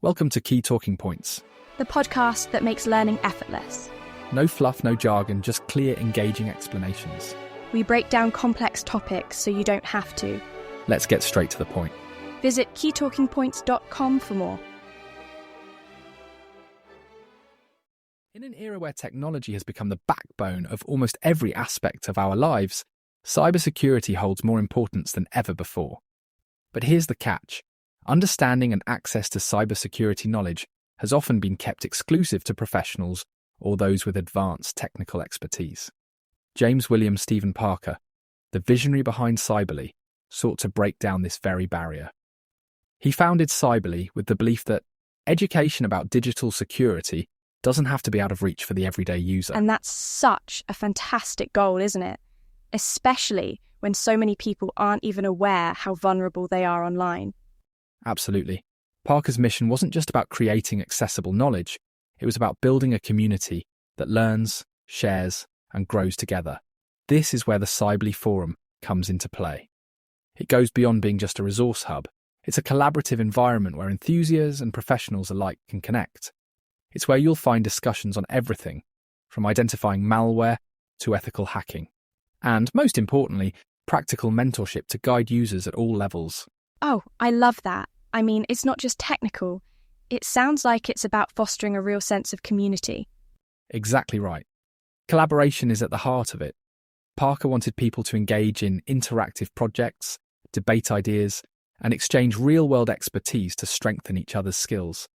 Welcome to Key Talking Points. The podcast that makes learning effortless. No fluff, no jargon, just clear, engaging explanations. We break down complex topics so you don't have to. Let's get straight to the point. Visit keytalkingpoints.com for more. In an era where technology has become the backbone of almost every aspect of our lives, cybersecurity holds more importance than ever before. But here's the catch. Understanding and access to cybersecurity knowledge has often been kept exclusive to professionals or those with advanced technical expertise. James William Stephen Parker, the visionary behind Cyberly, sought to break down this very barrier. He founded Cyberly with the belief that education about digital security doesn't have to be out of reach for the everyday user. And that's such a fantastic goal, isn't it? Especially when so many people aren't even aware how vulnerable they are online. Absolutely. Parker's mission wasn't just about creating accessible knowledge, it was about building a community that learns, shares, and grows together. This is where the Cyberly Forum comes into play. It goes beyond being just a resource hub. It's a collaborative environment where enthusiasts and professionals alike can connect. It's where you'll find discussions on everything, from identifying malware to ethical hacking. And, most importantly, practical mentorship to guide users at all levels. Oh, I love that. I mean, it's not just technical. It sounds like it's about fostering a real sense of community. Exactly right. Collaboration is at the heart of it. Parker wanted people to engage in interactive projects, debate ideas, and exchange real-world expertise to strengthen each other's skills.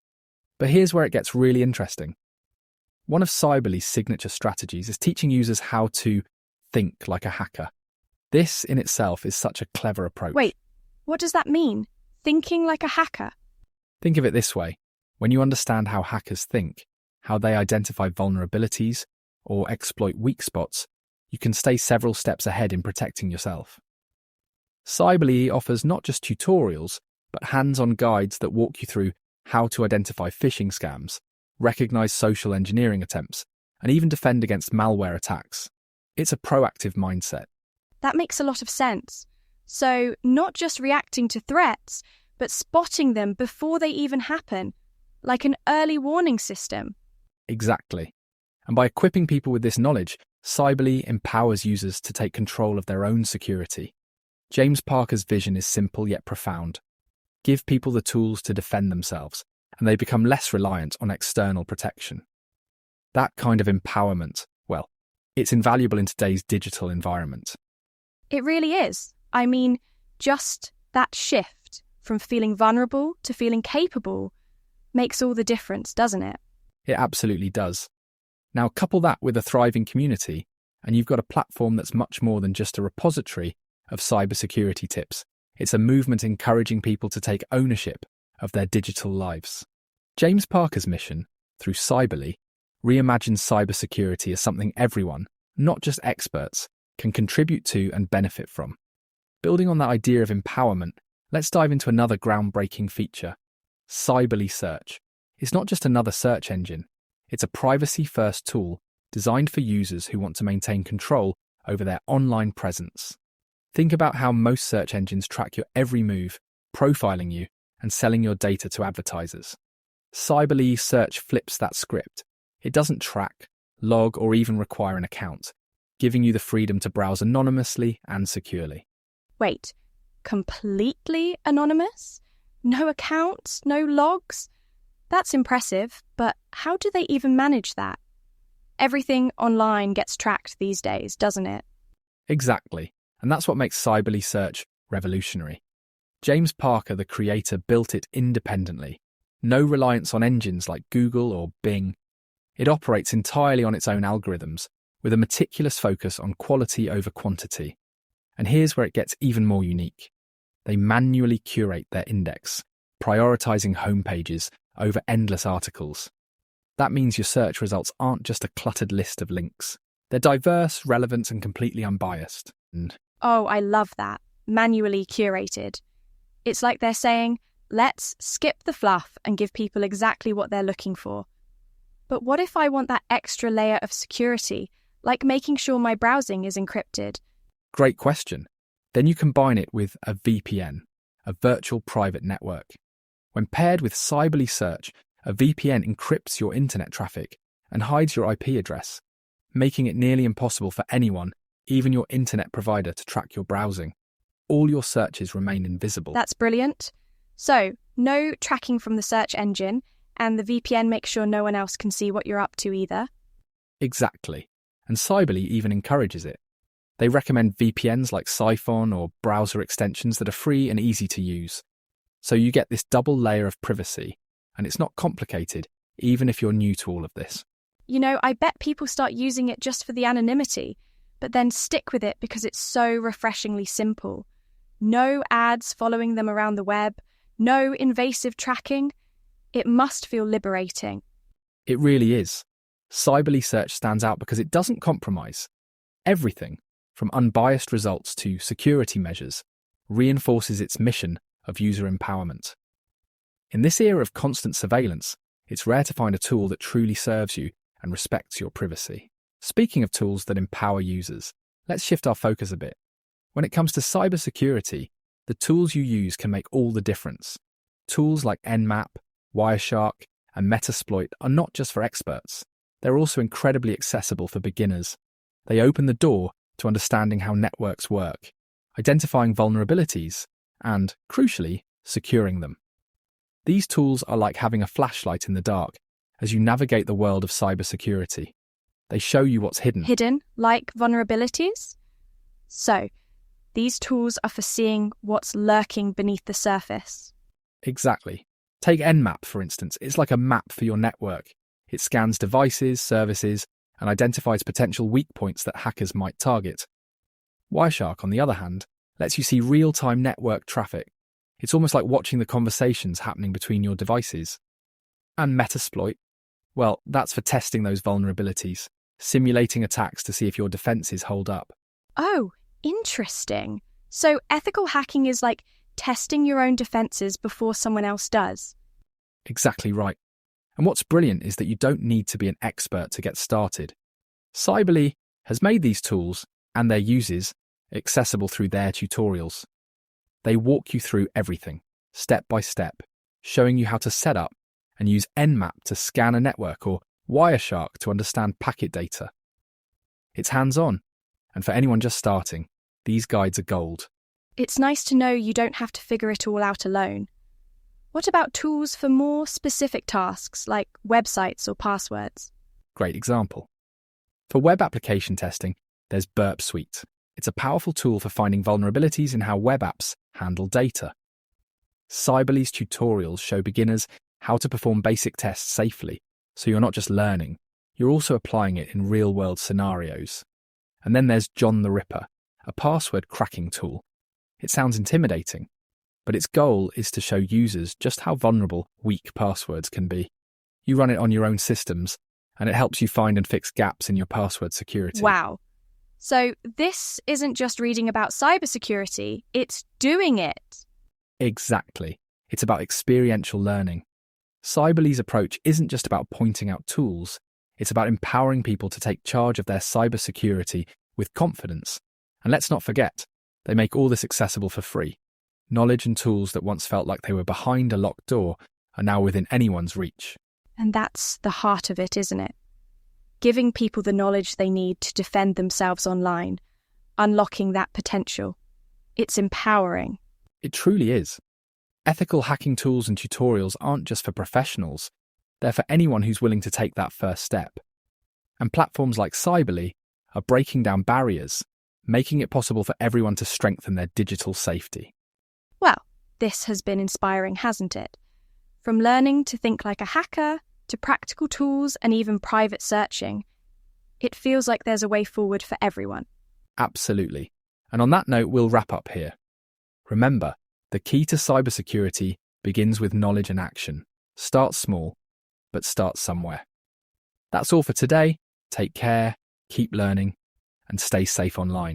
But here's where it gets really interesting. One of Cyberly's signature strategies is teaching users how to think like a hacker. This in itself is such a clever approach. Wait, what does that mean? Thinking like a hacker? Think of it this way. When you understand how hackers think, how they identify vulnerabilities or exploit weak spots, you can stay several steps ahead in protecting yourself. Cyberly offers not just tutorials, but hands-on guides that walk you through how to identify phishing scams, recognize social engineering attempts, and even defend against malware attacks. It's a proactive mindset. That makes a lot of sense. So, not just reacting to threats, but spotting them before they even happen, like an early warning system. Exactly. And by equipping people with this knowledge, Cyberly empowers users to take control of their own security. James Parker's vision is simple yet profound. Give people the tools to defend themselves, and they become less reliant on external protection. That kind of empowerment, well, it's invaluable in today's digital environment. It really is. I mean, just that shift from feeling vulnerable to feeling capable makes all the difference, doesn't it? It absolutely does. Now, couple that with a thriving community, and you've got a platform that's much more than just a repository of cybersecurity tips. It's a movement encouraging people to take ownership of their digital lives. James Parker's mission, through Cyberly, reimagines cybersecurity as something everyone, not just experts, can contribute to and benefit from. Building on that idea of empowerment, let's dive into another groundbreaking feature. Cyberly Search. It's not just another search engine. It's a privacy-first tool designed for users who want to maintain control over their online presence. Think about how most search engines track your every move, profiling you, and selling your data to advertisers. Cyberly Search flips that script. It doesn't track, log, or even require an account, giving you the freedom to browse anonymously and securely. Wait, completely anonymous? No accounts, no logs? That's impressive, but how do they even manage that? Everything online gets tracked these days, doesn't it? Exactly, and that's what makes Cyberly Search revolutionary. James Parker, the creator, built it independently. No reliance on engines like Google or Bing. It operates entirely on its own algorithms, with a meticulous focus on quality over quantity. And here's where it gets even more unique. They manually curate their index, prioritizing homepages over endless articles. That means your search results aren't just a cluttered list of links. They're diverse, relevant, and completely unbiased. Oh, I love that. Manually curated. It's like they're saying, let's skip the fluff and give people exactly what they're looking for. But what if I want that extra layer of security, like making sure my browsing is encrypted? Great question. Then you combine it with a VPN, a virtual private network. When paired with Cyberly Search, a VPN encrypts your internet traffic and hides your IP address, making it nearly impossible for anyone, even your internet provider, to track your browsing. All your searches remain invisible. That's brilliant. So, no tracking from the search engine, and the VPN makes sure no one else can see what you're up to either. Exactly. And Cyberly even encourages it. They recommend VPNs like Siphon or browser extensions that are free and easy to use. So you get this double layer of privacy, and it's not complicated, even if you're new to all of this. You know, I bet people start using it just for the anonymity, but then stick with it because it's so refreshingly simple. No ads following them around the web, no invasive tracking. It must feel liberating. It really is. Cyberly Search stands out because it doesn't compromise. Everything, from unbiased results to security measures, reinforces its mission of user empowerment. In this era of constant surveillance, it's rare to find a tool that truly serves you and respects your privacy. Speaking of tools that empower users, let's shift our focus a bit. When it comes to cybersecurity, the tools you use can make all the difference. Tools like Nmap, Wireshark, and Metasploit are not just for experts. They're also incredibly accessible for beginners. They open the door to understanding how networks work, identifying vulnerabilities, and, crucially, securing them. These tools are like having a flashlight in the dark as you navigate the world of cybersecurity. They show you what's hidden. Hidden, like vulnerabilities? So, these tools are for seeing what's lurking beneath the surface. Exactly. Take Nmap, for instance. It's like a map for your network. It scans devices, services, and identifies potential weak points that hackers might target. Wireshark, on the other hand, lets you see real-time network traffic. It's almost like watching the conversations happening between your devices. And Metasploit, well, that's for testing those vulnerabilities, simulating attacks to see if your defenses hold up. Oh, interesting. So ethical hacking is like testing your own defenses before someone else does. Exactly right. And what's brilliant is that you don't need to be an expert to get started. Cyberly has made these tools and their uses accessible through their tutorials. They walk you through everything, step by step, showing you how to set up and use Nmap to scan a network or Wireshark to understand packet data. It's hands-on, and for anyone just starting, these guides are gold. It's nice to know you don't have to figure it all out alone. What about tools for more specific tasks like websites or passwords? Great example. For web application testing, there's Burp Suite. It's a powerful tool for finding vulnerabilities in how web apps handle data. Cyberly's tutorials show beginners how to perform basic tests safely, so you're not just learning, you're also applying it in real-world scenarios. And then there's John the Ripper, a password cracking tool. It sounds intimidating, but its goal is to show users just how vulnerable weak passwords can be. You run it on your own systems, and it helps you find and fix gaps in your password security. Wow. So this isn't just reading about cybersecurity, it's doing it. Exactly. It's about experiential learning. Cyberly's approach isn't just about pointing out tools, it's about empowering people to take charge of their cybersecurity with confidence. And let's not forget, they make all this accessible for free. Knowledge and tools that once felt like they were behind a locked door are now within anyone's reach. And that's the heart of it, isn't it? Giving people the knowledge they need to defend themselves online, unlocking that potential. It's empowering. It truly is. Ethical hacking tools and tutorials aren't just for professionals, they're for anyone who's willing to take that first step. And platforms like Cyberly are breaking down barriers, making it possible for everyone to strengthen their digital safety. Well, this has been inspiring, hasn't it? From learning to think like a hacker, to practical tools and even private searching, it feels like there's a way forward for everyone. Absolutely. And on that note, we'll wrap up here. Remember, the key to cybersecurity begins with knowledge and action. Start small, but start somewhere. That's all for today. Take care, keep learning, and stay safe online.